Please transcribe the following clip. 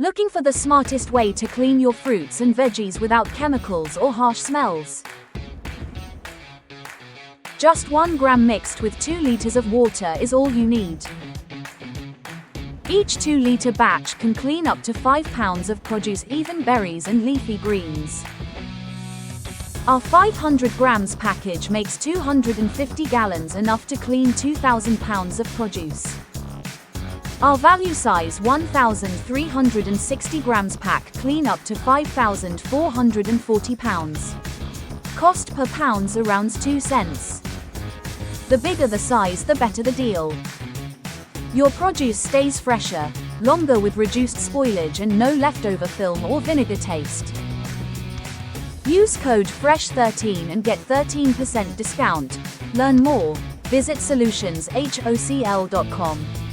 Looking for the smartest way to clean your fruits and veggies without chemicals or harsh smells? Just 1 gram mixed with 2 liters of water is all you need. Each 2-liter batch can clean up to 5 pounds of produce, even berries and leafy greens. Our 500 grams package makes 250 gallons, enough to clean 2,000 pounds of produce. Our value size 1,360 grams pack clean up to 5,440 pounds. Cost per pounds around 2 cents. The bigger the size, the better the deal. Your produce stays fresher, longer with reduced spoilage and no leftover film or vinegar taste. Use code FRESH13 and get 13% discount. Learn more, visit SolutionsHOCl.com.